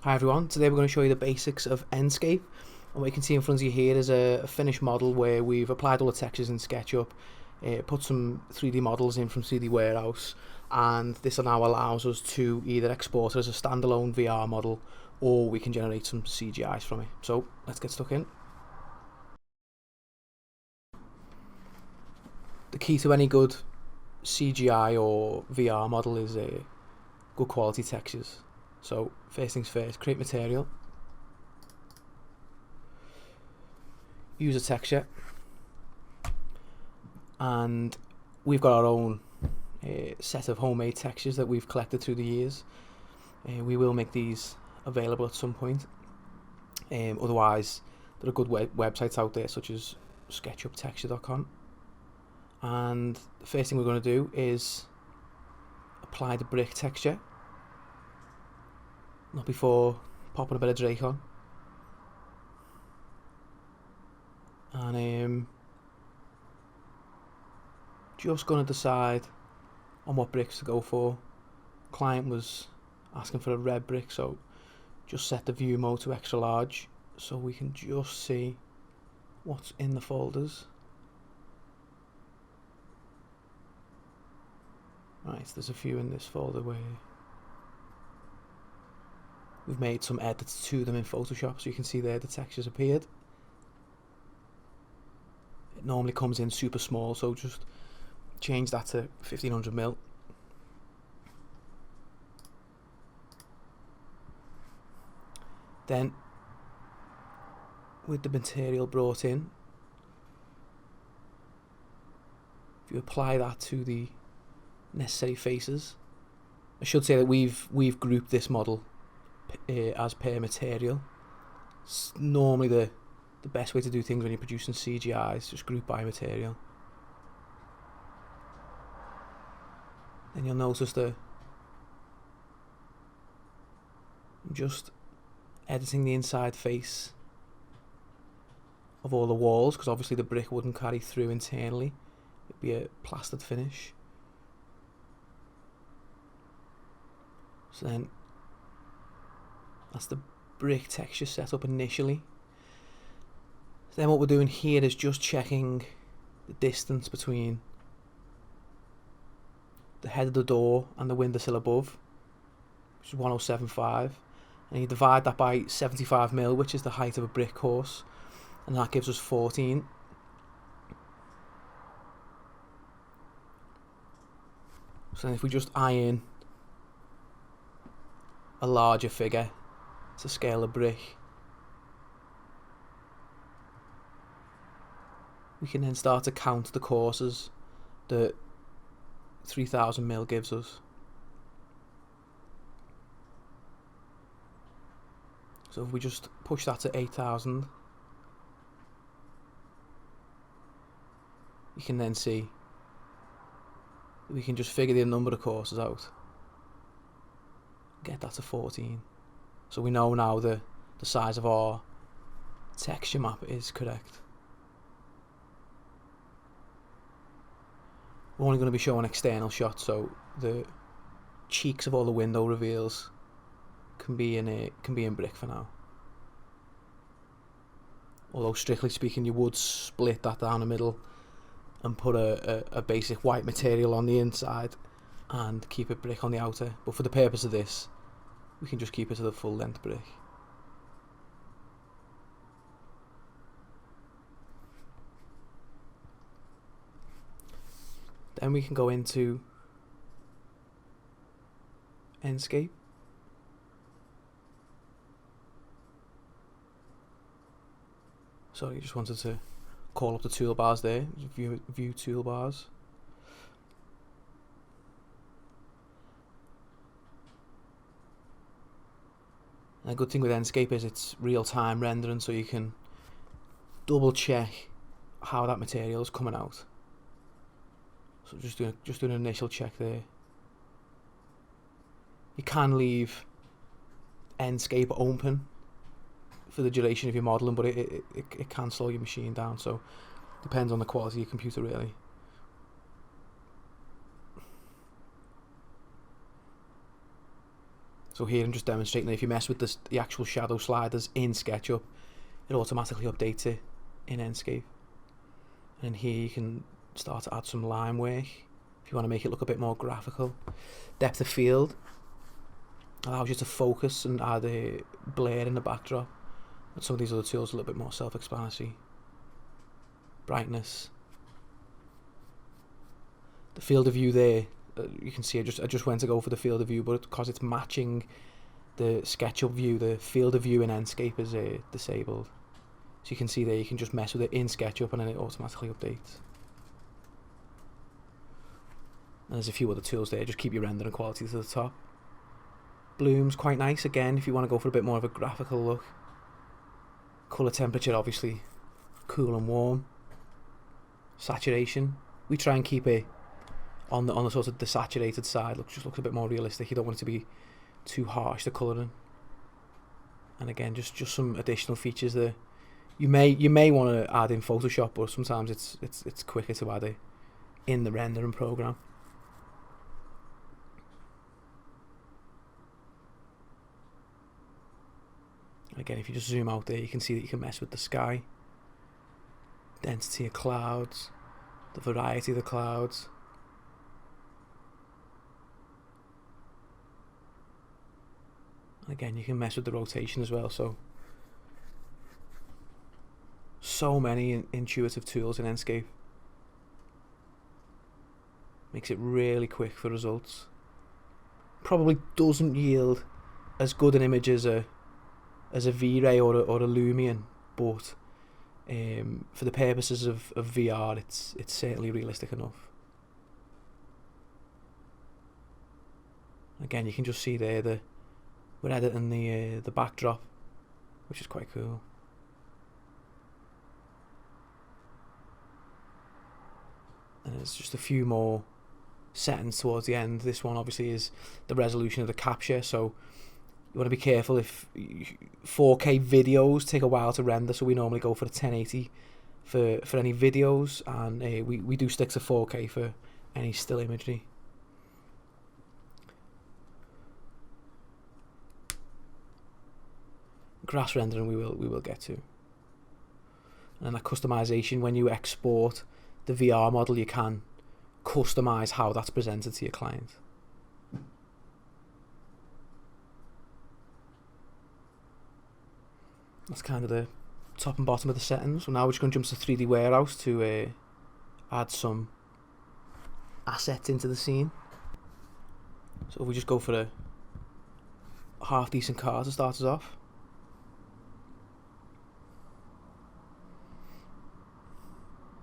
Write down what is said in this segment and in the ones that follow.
Hi everyone, today we're going to show you the basics of Enscape, and what you can see in front of you here is a finished model where we've applied all the textures in SketchUp, put some 3D models in from 3D Warehouse, and this now allows us to either export it as a standalone VR model or we can generate some CGIs from it. So let's get stuck in. The key to any good CGI or VR model is good quality textures. So first things first, create material, use a texture, and we've got our own set of homemade textures that we've collected through the years. We will make these available at some point. Otherwise, there are good websites out there such as SketchUpTexture.com. And the first thing we're going to do is apply the brick texture. Not before popping a bit of Drake on. And just going to decide on what bricks to go for. Client was asking for a red brick, so just set the view mode to extra large so we can just see what's in the folders. Right, there's a few in this folder where we've made some edits to them in Photoshop, so you can see there the textures appeared. It normally comes in super small, so just change that to 1500mm. Then, with the material brought in, if you apply that to the necessary faces, I should say that we've grouped this model as per material. It's normally the best way to do things when you're producing CGI is just group by material. Then you'll notice that I'm just editing the inside face of all the walls, because obviously the brick wouldn't carry through internally, it'd be a plastered finish. So then that's the brick texture set up initially. So then what we're doing here is just checking the distance between the head of the door and the windowsill above, which is 1075, and you divide that by 75mm, which is the height of a brick course, and that gives us 14. So then if we just iron a larger figure to scale a brick, we can then start to count the courses that 3000mm gives us. So if we just push that to 8000, you can then see we can just figure the number of courses out, get that to 14. So we know now the size of our texture map is correct. We're only going to be showing external shots, so the cheeks of all the window reveals can be in brick for now. Although strictly speaking, you would split that down the middle and put a basic white material on the inside and keep it brick on the outer. But for the purpose of this, we can just keep it to the full length brick. Then we can go into Enscape. So you just wanted to call up the toolbars there, view toolbars. And a good thing with Enscape is it's real-time rendering, so you can double check how that material is coming out. So just doing an initial check there. You can leave Enscape open for the duration of your modelling, but it can slow your machine down, so depends on the quality of your computer really. So here I'm just demonstrating that if you mess with the actual shadow sliders in SketchUp, it automatically updates it in Enscape. And here you can start to add some line work if you want to make it look a bit more graphical. Depth of field allows you to focus and add a blur in the backdrop. And some of these other tools are a little bit more self-explanatory. Brightness. The field of view there, you can see I just went to go for the field of view, but because it's matching the SketchUp view, the field of view in Enscape is disabled. So you can see there, you can just mess with it in SketchUp and then it automatically updates. And there's a few other tools there, just keep your rendering quality to the top. Bloom's quite nice again if you want to go for a bit more of a graphical look. Colour temperature, obviously cool and warm. Saturation, we try and keep it on the sort of desaturated side. Just looks a bit more realistic. You don't want it to be too harsh, the colouring. And again, just some additional features there. You may want to add in Photoshop, but sometimes it's quicker to add it in the rendering program. And again, if you just zoom out there, you can see that you can mess with the sky, density of clouds, the variety of the clouds. And again, you can mess with the rotation as well. So many intuitive tools in Enscape. Makes it really quick for results. Probably doesn't yield as good an image as a V-Ray or a Lumion, but for the purposes of VR, it's certainly realistic enough. Again, you can just see there we're editing the backdrop, which is quite cool. And there's just a few more settings towards the end. This one obviously is the resolution of the capture, so you want to be careful. If 4K videos take a while to render, so we normally go for the 1080 for any videos, and we do stick to 4K for any still imagery. Grass rendering we will get to. And that customization, when you export the VR model, you can customize how that's presented to your client. That's kind of the top and bottom of the settings. So now we're just going to jump to 3D Warehouse to add some assets into the scene. So if we just go for a half decent car to start us off.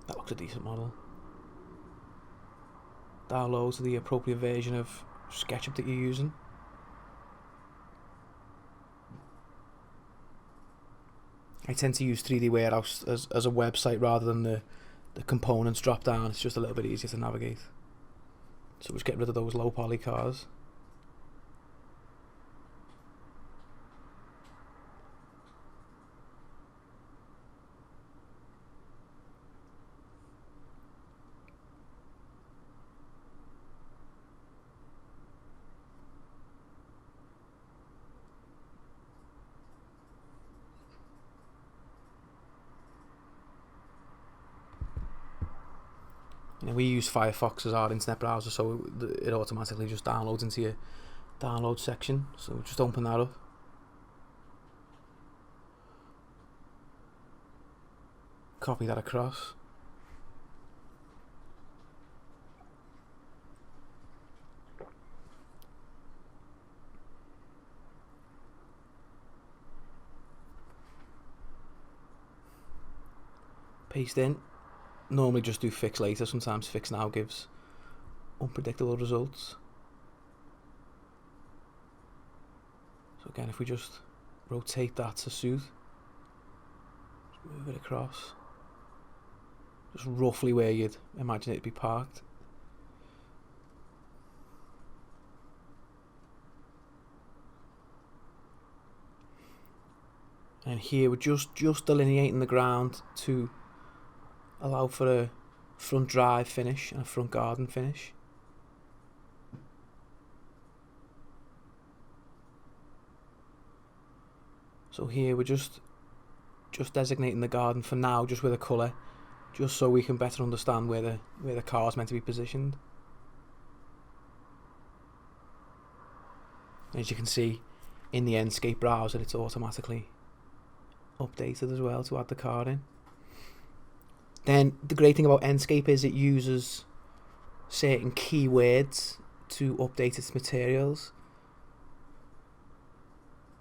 That looks a decent model. Download to the appropriate version of SketchUp that you're using. I tend to use 3D Warehouse as a website rather than the components drop down. It's just a little bit easier to navigate. So just get rid of those low poly cars. We use Firefox as our internet browser, so it automatically just downloads into your download section. So just open that up. Copy that across. Paste in. Normally just do fix later, sometimes fix now gives unpredictable results. So again, if we just rotate that to suit, just move it across, just roughly where you'd imagine it to be parked. And here we're just delineating the ground to allow for a front drive finish and a front garden finish. So here we're just designating the garden for now, just with a colour, just so we can better understand where the car is meant to be positioned. As you can see in the Enscape browser, it's automatically updated as well to add the car in. Then the great thing about Enscape is it uses certain keywords to update its materials.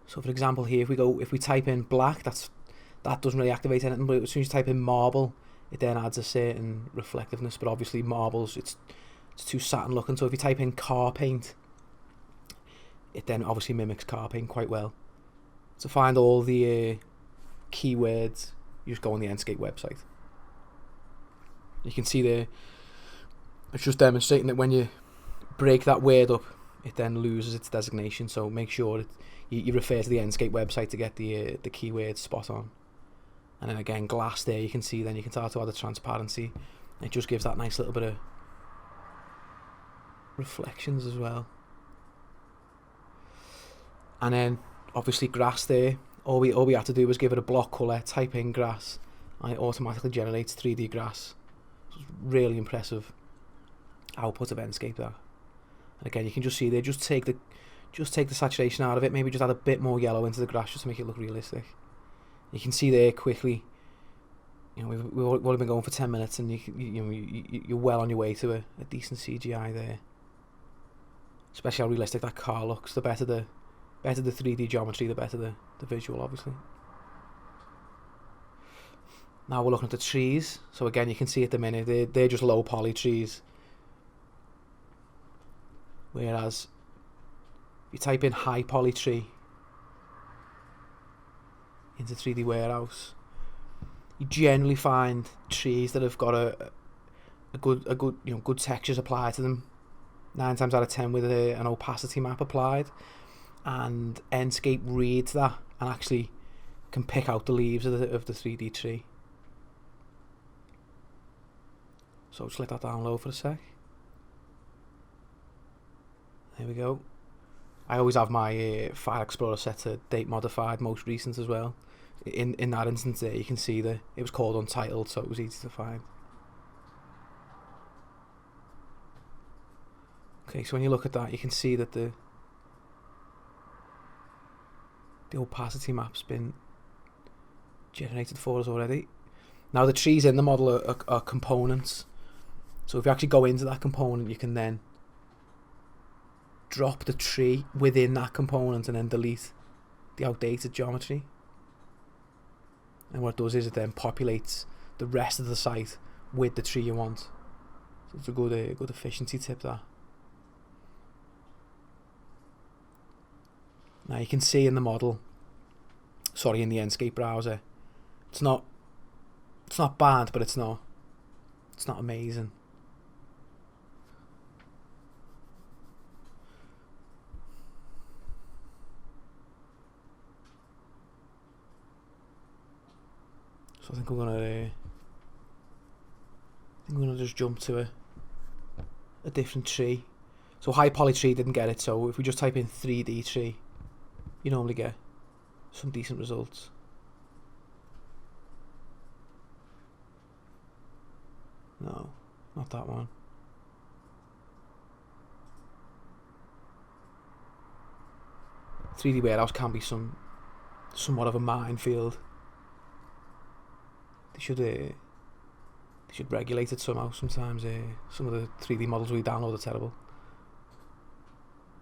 So for example here, if we type in black, that doesn't really activate anything, but as soon as you type in marble, it then adds a certain reflectiveness. But obviously marbles, it's too satin looking, so if you type in car paint, it then obviously mimics car paint quite well. To find all the keywords, you just go on the Enscape website. You can see there, it's just demonstrating that when you break that word up, it then loses its designation. So make sure you refer to the Enscape website to get the keywords spot on. And then again, glass there, you can see then you can start to add the transparency. It just gives that nice little bit of reflections as well. And then obviously grass there, all we have to do is give it a block colour, type in grass, and it automatically generates 3D grass. So it's really impressive output of Enscape there. And again, you can just see there, just take the saturation out of it, maybe just add a bit more yellow into the grass just to make it look realistic. You can see there quickly, you know, we've only been going for 10 minutes and you're well on your way to a decent CGI there. Especially how realistic that car looks. The better the 3D geometry, the better the visual, obviously. Now we're looking at the trees. So again, you can see at the minute, they're just low poly trees. Whereas, if you type in high poly tree into 3D Warehouse, you generally find trees that have got a good textures applied to them. 9 times out of 10 with an opacity map applied, and Enscape reads that and actually can pick out the leaves of the 3D tree. So just let that download for a sec. There we go. I always have my File Explorer set to date modified, most recent as well. In that instance there, you can see that it was called Untitled, so it was easy to find. Okay, so when you look at that, you can see that the opacity map's been generated for us already. Now the trees in the model are components, so if you actually go into that component, you can then drop the tree within that component and then delete the outdated geometry. And what it does is it then populates the rest of the site with the tree you want. So it's a good efficiency tip there. Now you can see in the model, in the Enscape browser, it's not bad, but it's not amazing. So I think we're gonna just jump to a different tree. So high poly tree didn't get it, so if we just type in 3D tree, you normally get some decent results. No, not that one. .3D Warehouse can be somewhat of a minefield. They should regulate it somehow. Sometimes some of the 3D models we download are terrible,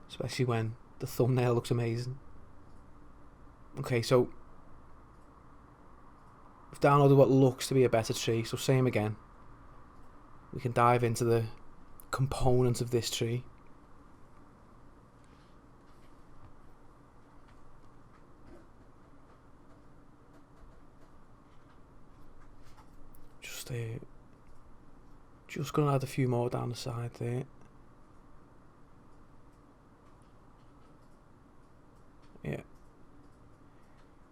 especially when the thumbnail looks amazing. Okay, so we've downloaded what looks to be a better tree. So same again. We can dive into the components of this tree. Just gonna add a few more down the side there. Yeah.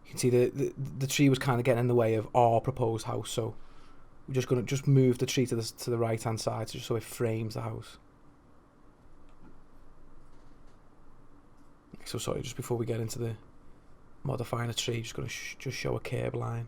You can see the tree was kind of getting in the way of our proposed house, so we're just gonna move the tree to the right hand side just so it frames the house. So sorry, just before we get into modifying a tree, just going to just show a curb line.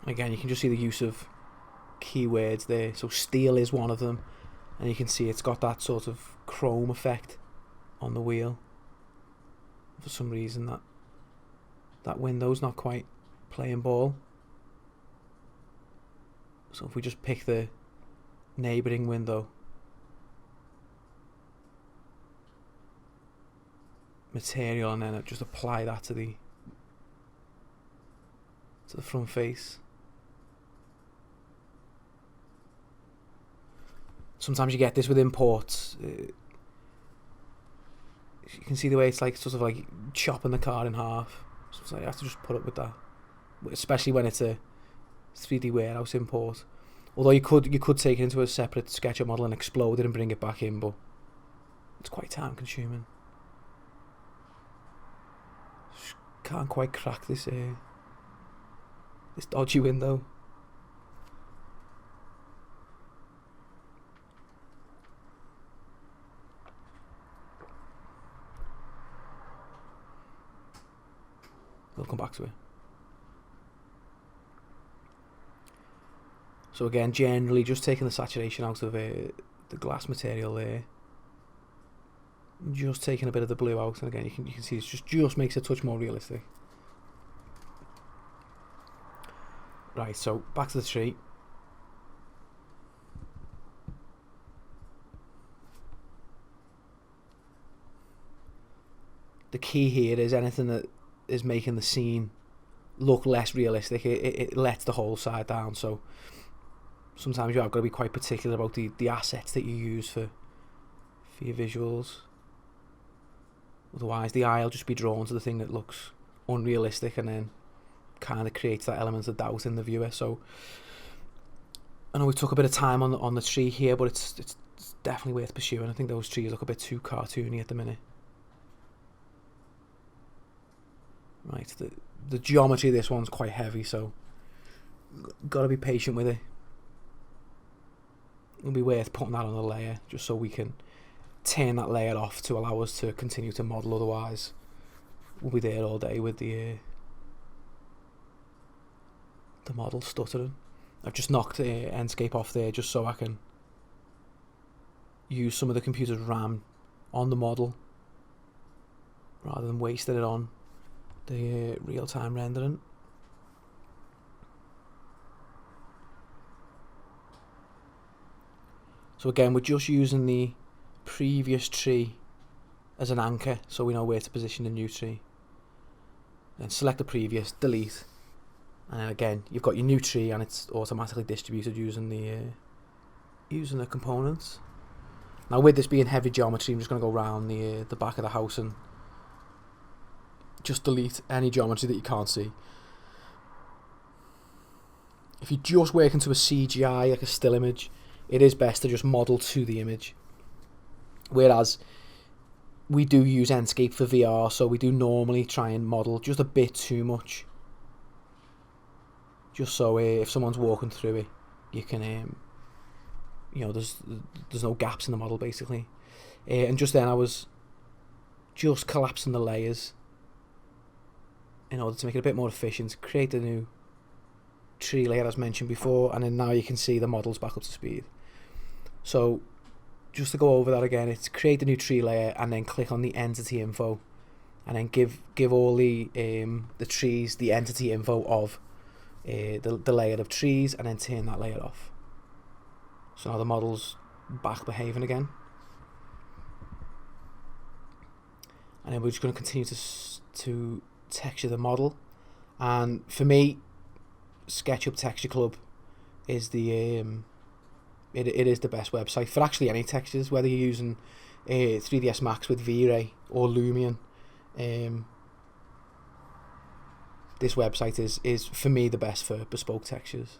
Again, you can just see the use of keywords there. So steel is one of them, and you can see it's got that sort of chrome effect on the wheel. For some reason that window's not quite playing ball. So if we just pick the neighbouring window, material, and then just apply that to the front face. Sometimes you get this with imports. You can see the way it's like sort of like chopping the car in half. So you have to just put up with that, especially when it's a 3D warehouse import. Although you could take it into a separate SketchUp model and explode it and bring it back in, but it's quite time consuming. Just can't quite crack this dodgy window. We'll come back to it. So again, generally just taking the saturation out of the glass material there, just taking a bit of the blue out, and again you can see it just makes it a touch more realistic. Right, so back to the tree. The key here is anything that is making the scene look less realistic, it lets the whole side down. So sometimes you have got to be quite particular about the assets that you use for your visuals. Otherwise the eye will just be drawn to the thing that looks unrealistic, and then kind of creates that element of doubt in the viewer. So I know we took a bit of time on the tree here, but it's definitely worth pursuing. I think those trees look a bit too cartoony at the minute. Right, the geometry of this one's quite heavy, so got to be patient with it. It'll be worth putting that on a layer just so we can turn that layer off to allow us to continue to model. Otherwise we'll be there all day with the model stuttering. I've just knocked Enscape off there just so I can use some of the computer's RAM on the model rather than wasting it on the real-time rendering. So again, we're just using the previous tree as an anchor so we know where to position the new tree. Then select the previous, delete, and then again you've got your new tree and it's automatically distributed using the components. Now with this being heavy geometry, I'm just going to go around the back of the house and just delete any geometry that you can't see. If you're just working to a CGI, like a still image, it is best to just model to the image. Whereas we do use Enscape for VR, so we do normally try and model just a bit too much. Just so if someone's walking through it, you can, you know, there's no gaps in the model basically. And just then I was just collapsing the layers in order to make it a bit more efficient, create the new tree layer as mentioned before, and then now you can see the model's back up to speed. So just to go over that again, it's create the new tree layer and then click on the entity info, and then give all the trees the entity info of the layer of trees, and then turn that layer off. So now the model's back behaving again, and then we're just going to continue to texture the model. And for me, SketchUp Texture Club is the it is the best website for actually any textures, whether you're using 3ds Max with V-Ray or Lumion. This website is for me the best for bespoke textures.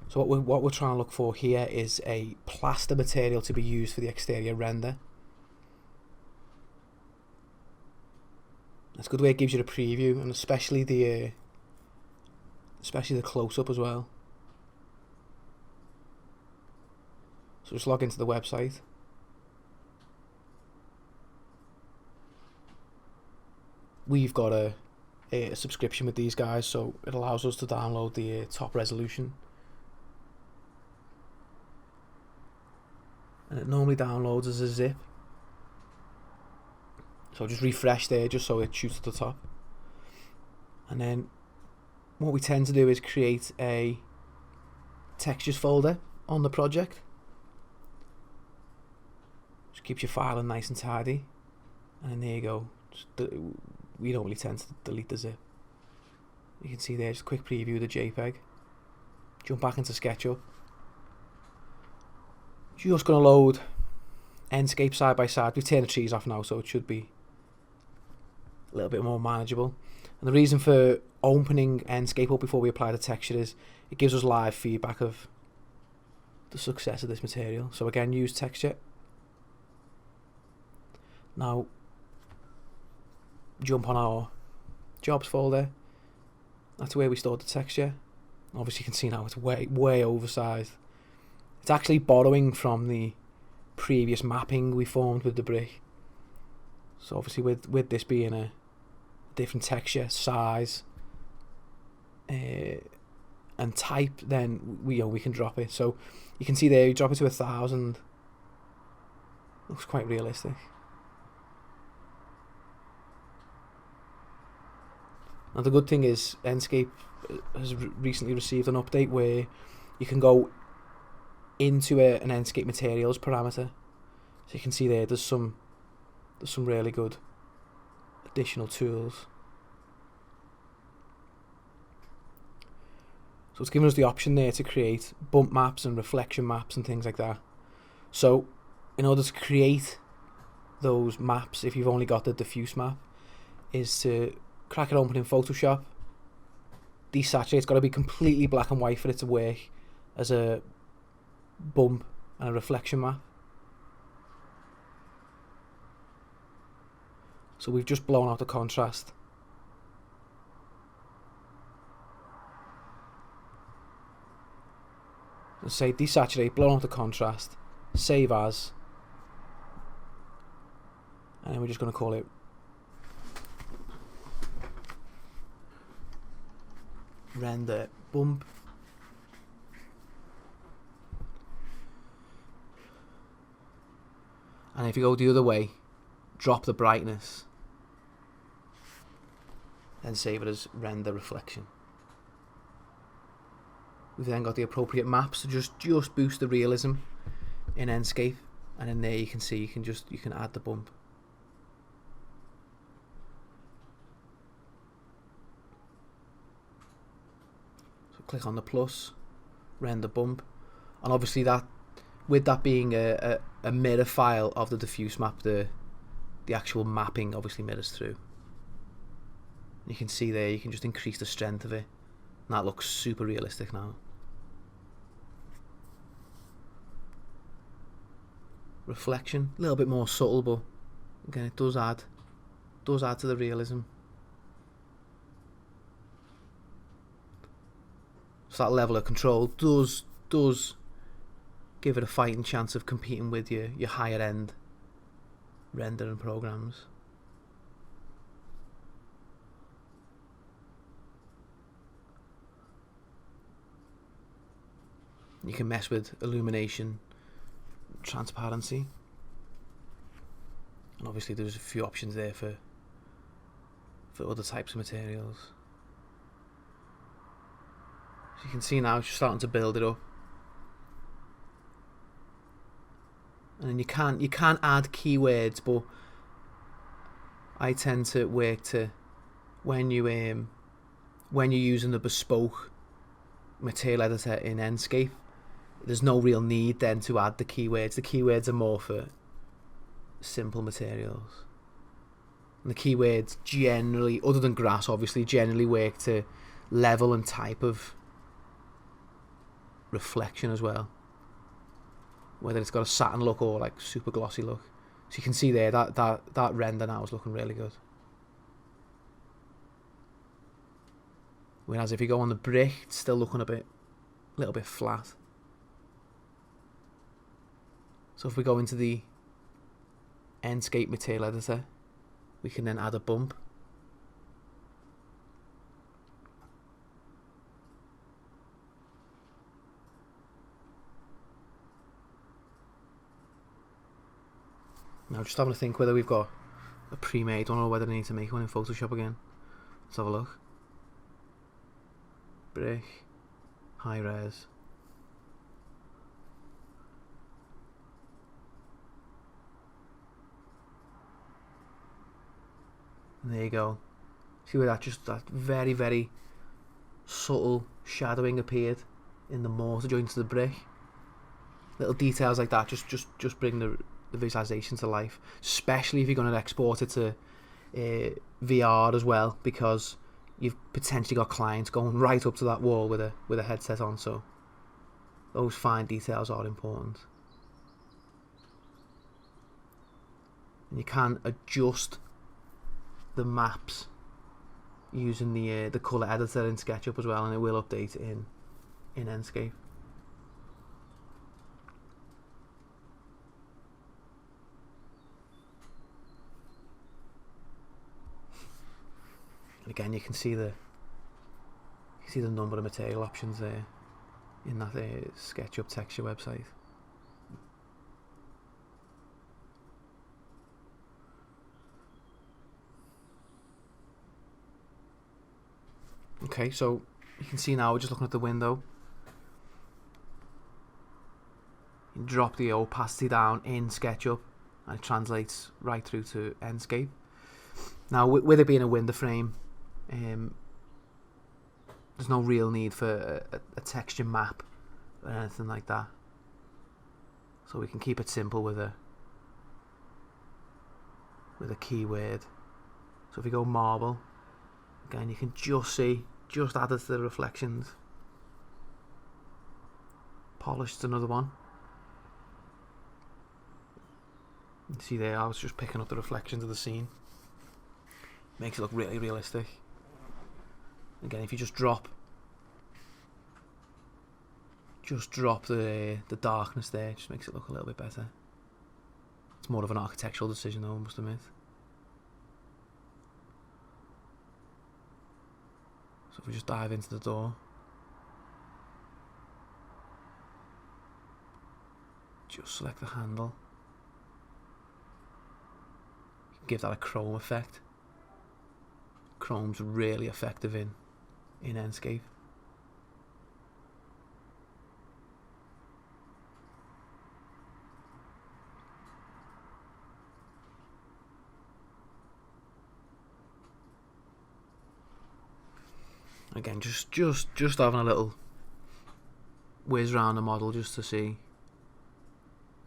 So what we're trying to look for here is a plaster material to be used for the exterior render. It's a good way it gives you a preview, and especially the close-up as well. So just log into the website. We've got a subscription with these guys, so it allows us to download the top resolution. And it normally downloads as a zip. So just refresh there just so it shoots to the top. And then what we tend to do is create a textures folder on the project. Just keeps your filing nice and tidy. And then there you go. We don't really tend to delete the zip. You can see there, just a quick preview of the JPEG. Jump back into SketchUp. Just going to load Enscape side by side. We've turned the trees off now, so it should be a little bit more manageable. And the reason for opening Enscape up before we apply the texture is it gives us live feedback of the success of this material. So again, use texture. Now jump on our jobs folder. That's where we stored the texture. Obviously you can see now it's way oversized. It's actually borrowing from the previous mapping we formed with the brick. So obviously with this being a different texture, size and type, then we can drop it. So you can see there, you drop it to 1000. Looks quite realistic. Now the good thing is Enscape has recently received an update where you can go into an Enscape materials parameter. So you can see there's some really good additional tools. So it's given us the option there to create bump maps and reflection maps and things like that. So in order to create those maps, if you've only got the diffuse map, is to crack it open in Photoshop, desaturate. It's got to be completely black and white for it to work as a bump and a reflection map. So we've just blown out the contrast. And say desaturate, blow out the contrast, save as, and then we're just going to call it render bump. And if you go the other way, drop the brightness, then save it as render reflection. We've then got the appropriate maps to just boost the realism in Enscape, and in there you can see you can add the bump. So click on the plus, render bump, and obviously that, with that being a mirror file of the diffuse map, the actual mapping obviously mirrors through. You can see there, you can just increase the strength of it, and that looks super realistic now. Reflection, a little bit more subtle, but again it does add to the realism. So that level of control does give it a fighting chance of competing with your higher end rendering programs. You can mess with illumination, transparency, and obviously there's a few options there for other types of materials. So you can see now it's starting to build it up. And then you can't add keywords, but I tend to work to when you're using the bespoke material editor in Enscape, there's no real need then to add the keywords. The keywords are more for simple materials. And the keywords generally, other than grass obviously, generally work to level and type of reflection as well. Whether it's got a satin look or like super glossy look. So you can see there that render now is looking really good. Whereas if you go on the brick, it's still looking a little bit flat. So if we go into the Enscape material editor, we can then add a bump. Now just having to think whether we've got a pre-made one or whether I need to make one in Photoshop again. Let's have a look. Brick, high res. And there you go. See where that very, very subtle shadowing appeared in the mortar joint to the brick. Little details like that just bring the visualization to life, especially if you're going to export it to VR as well, because you've potentially got clients going right up to that wall with a headset on, so those fine details are important. And you can adjust the maps using the color editor in SketchUp as well, and it will update in Enscape. And again, you can see the number of material options there in that SketchUp texture website. Okay, so you can see now we're just looking at the window. You drop the opacity down in SketchUp and it translates right through to Enscape. Now with it being a window frame, there's no real need for a texture map or anything like that, so we can keep it simple with a keyword. So if we go marble, again you can just add it to the reflections. Polished another one. You see there, I was just picking up the reflections of the scene. Makes it look really realistic. Again, if you just drop the darkness there, it just makes it look a little bit better. It's more of an architectural decision though, I must admit. So if we just dive into the door, just select the handle, give that a chrome effect. Chrome's really effective in Enscape. Again, just having a little whiz around the model just to see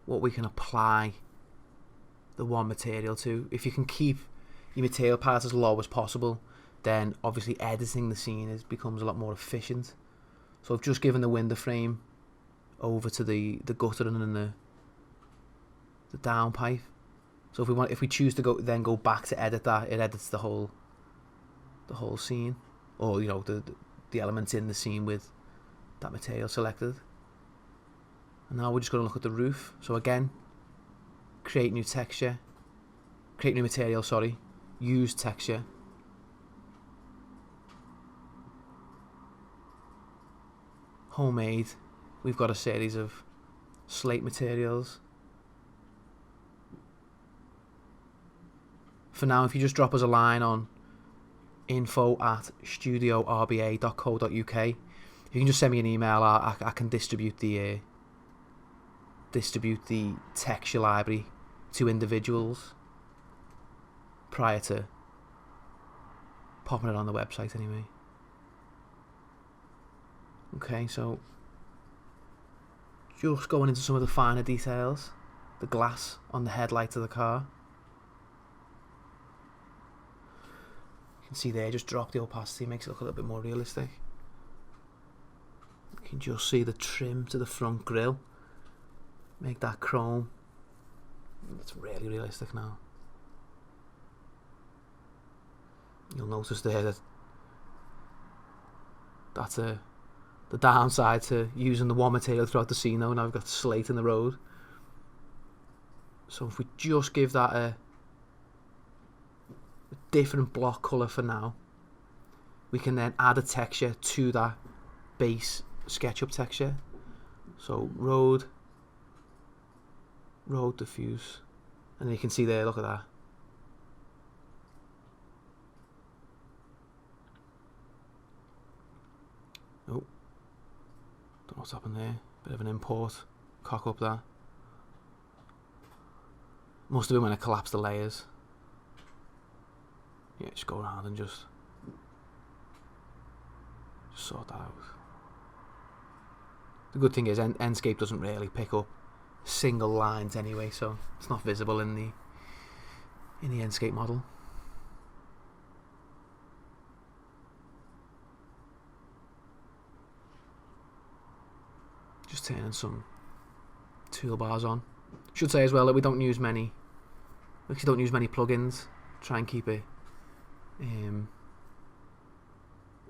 what we can apply the one material to. If you can keep your material part as low as possible, then obviously editing the scene becomes a lot more efficient. So I've just given the window frame over to the gutter and then the downpipe. So if we choose to go back to edit that, it edits the whole scene, or you know the elements in the scene with that material selected. And now we're just going to look at the roof. So again, create new texture, create new material, sorry, use texture. Homemade, we've got a series of slate materials. For now, if you just drop us a line on info@studiorba.co.uk, you can just send me an email. I can distribute the texture library to individuals prior to popping it on the website anyway. Okay, so just going into some of the finer details, the glass on the headlight of the car. You can see there, just drop the opacity, makes it look a little bit more realistic. You can just see the trim to the front grille, make that chrome. It's really realistic now. You'll notice there that That's the downside to using the one material throughout the scene though. Now we've got slate in the road. So if we just give that a different block colour for now, we can then add a texture to that base SketchUp texture. So road diffuse, and then you can see there, look at that. Oh, don't know what's happened there. Bit of an import cock up there. Must have been when I collapsed the layers. Yeah, just go around and just sort that out. The good thing is Enscape doesn't really pick up single lines anyway, so it's not visible in the Enscape model. Just turning some toolbars on. Should say as well that we don't use many plugins. Try and keep it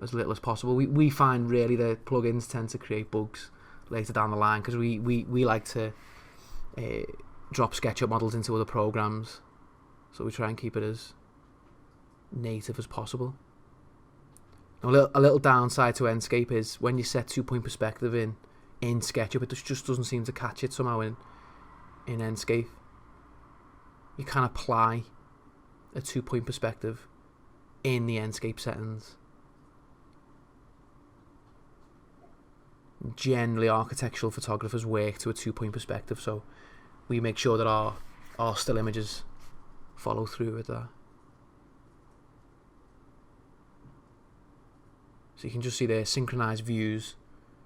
as little as possible. We find really that plugins tend to create bugs later down the line, because we like to drop SketchUp models into other programs, so we try and keep it as native as possible. Now, a little downside to Enscape is when you set 2-point perspective in SketchUp, it just doesn't seem to catch it somehow in Enscape. You can apply a 2-point perspective in the Enscape settings. Generally, architectural photographers work to a 2-point perspective, so we make sure that our still images follow through with that. So you can just see there, synchronized views.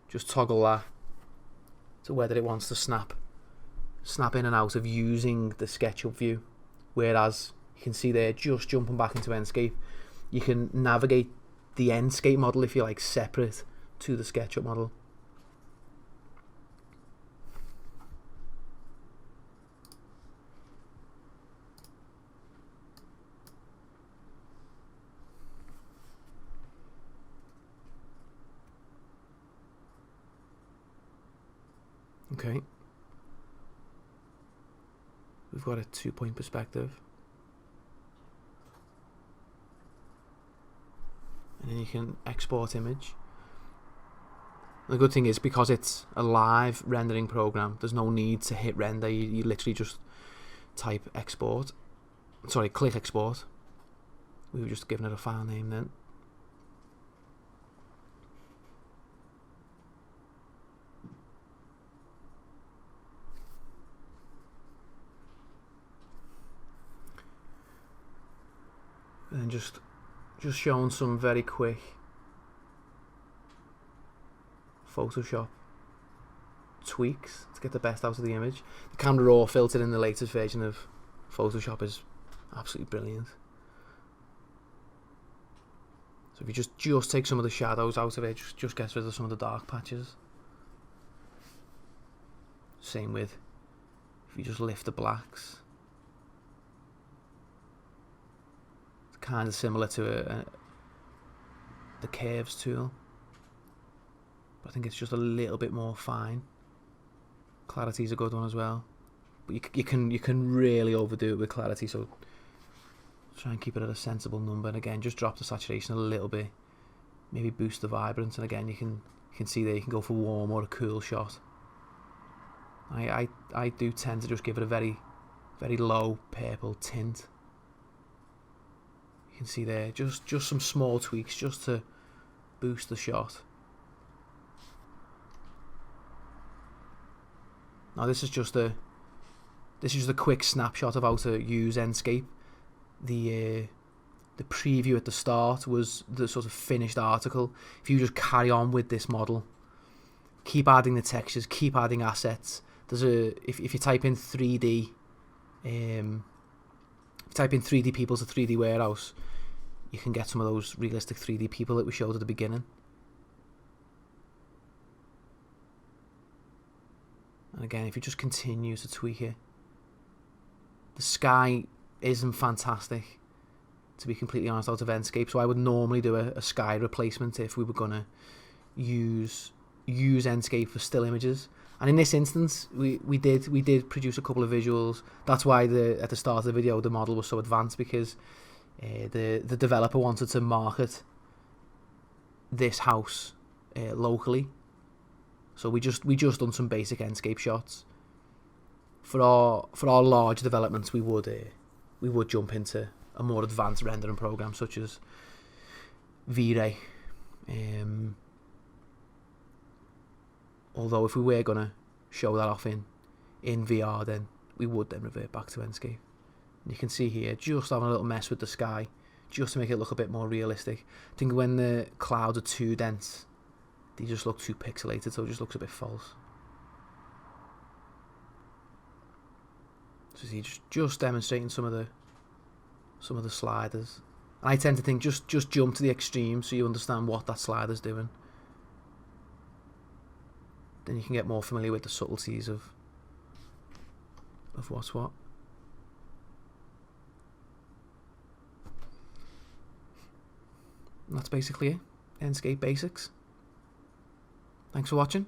Just toggle that to whether it wants to snap in and out of using the SketchUp view. Whereas you can see there, just jumping back into Enscape, you can navigate the Enscape model, if you like, separate to the SketchUp model. Okay, we've got a 2-point perspective, and then you can export image. The good thing is, because it's a live rendering program, there's no need to hit render. You literally just type export, click export. We were just giving it a file name then. And just showing some very quick Photoshop tweaks to get the best out of the image. The camera raw filtered in the latest version of Photoshop is absolutely brilliant. So if you just take some of the shadows out of it, just gets rid of some of the dark patches. Same with if you just lift the blacks. Kind of similar to the curves tool, but I think it's just a little bit more fine. Clarity is a good one as well, but you can really overdo it with clarity, so try and keep it at a sensible number. And again, just drop the saturation a little bit, maybe boost the vibrance. And again, you can see there you can go for warm or a cool shot. I do tend to just give it a very low purple tint. You can see there, just some small tweaks just to boost the shot. Now this is just a quick snapshot of how to use Enscape. The preview at the start was the sort of finished article. If you just carry on with this model, keep adding the textures, keep adding assets. There's if you type in 3D, people to 3D warehouse, you can get some of those realistic 3D people that we showed at the beginning. And again, if you just continue to tweak it, the sky isn't fantastic, to be completely honest, out of Enscape. So I would normally do a sky replacement if we were gonna use Enscape for still images. And in this instance, we did produce a couple of visuals. That's why at the start of the video the model was so advanced, because the developer wanted to market this house locally. So we just done some basic Enscape shots. For our large developments, we would jump into a more advanced rendering program such as V-Ray. Although if we were gonna show that off in VR, then we would then revert back to Enscape. And you can see here, just having a little mess with the sky, just to make it look a bit more realistic. I think when the clouds are too dense, they just look too pixelated, so it just looks a bit false. So see, just demonstrating some of the sliders. And I tend to think just jump to the extreme so you understand what that slider's doing. Then you can get more familiar with the subtleties of what's what. And that's basically it. Enscape basics. Thanks for watching.